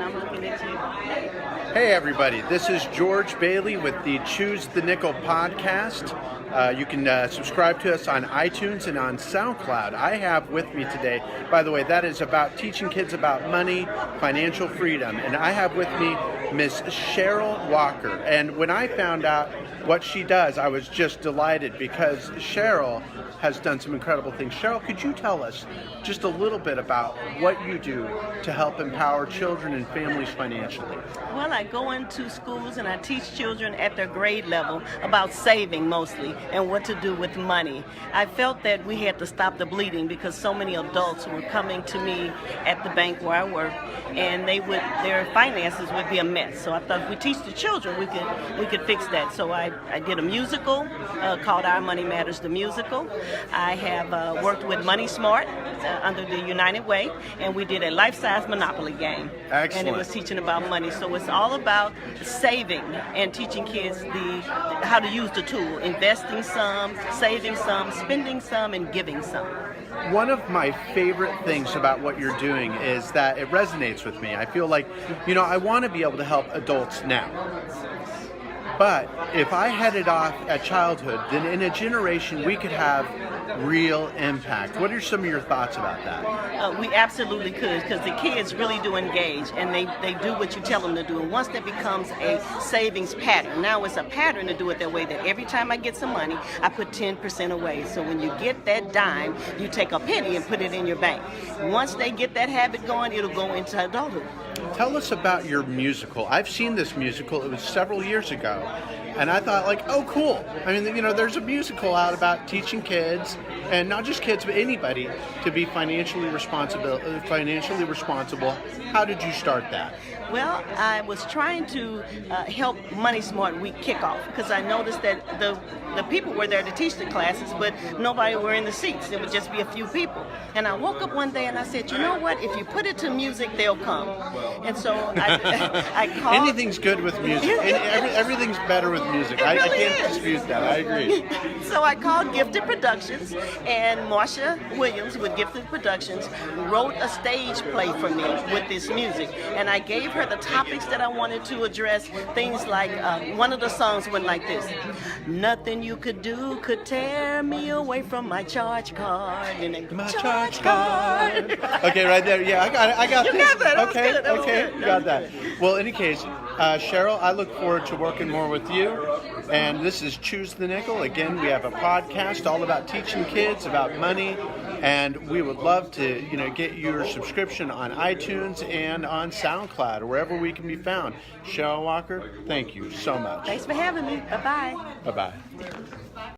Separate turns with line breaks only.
I'm looking at you.
Hey everybody, this is George Bailey with the Choose the Nickel podcast. You can subscribe to us on iTunes and on SoundCloud. I have with me today, by the way, that is about teaching kids about money, financial freedom. And I have with me Miss Cheryl Walker. And when I found out what she does, I was just delighted because Cheryl has done some incredible things. Cheryl, could you tell us just a little bit about what you do to help empower children and families financially?
Well, I go into schools and I teach children at their grade level about saving mostly and what to do with money. I felt that we had to stop the bleeding because so many adults were coming to me at the bank where I work and their finances would be a mess. So I thought if we teach the children, we could fix that. So I did a musical called Our Money Matters, the musical. I have worked with Money Smart under the United Way, and we did a life-size Monopoly game.
Excellent.
And it was teaching about money. So it's all about saving and teaching kids how to use the tool, investing some, saving some, spending some, and giving some.
One of my favorite things about what you're doing is that it resonates with me. I feel like, I want to be able to help adults now. But if I headed off at childhood, then in a generation we could have real impact. What are some of your thoughts about that?
We absolutely could, because the kids really do engage and they do what you tell them to do. And once that becomes a savings pattern, now it's a pattern to do it that way, that every time I get some money, I put 10% away. So when you get that dime, you take a penny and put it in your bank. Once they get that habit going, it'll go into adulthood.
Tell us about your musical. I've seen this musical. It was several years ago. And I thought, oh, cool. I mean, there's a musical out about teaching kids, and not just kids, but anybody, to be financially responsible. How did you start that?
Well, I was trying to help Money Smart Week kick off because I noticed that the people were there to teach the classes, but nobody were in the seats. It would just be a few people. And I woke up one day and I said, you know what? If you put it to music, they'll come. And so I called.
Anything's good with music. Everything's better with music. I can't dispute that. I agree.
So I called Gifted Productions, and Marsha Williams with Gifted Productions wrote a stage play for me with this music. And I gave her the topics that I wanted to address. Things like, one of the songs went like this: nothing you could do could tear me away from my charge card. And then,
my charge card. Okay, right there. Yeah, I got
you
this.
Got that.
Okay,
That was
okay,
good.
you got that. Well, in any case, Cheryl, I look forward to working more with you. And this is Choose the Nickel. Again, we have a podcast all about teaching kids about money, and we would love to, get your subscription on iTunes and on SoundCloud, or wherever we can be found. Cheryl Walker, thank you so much.
Thanks for having me. Bye-bye.
Bye-bye.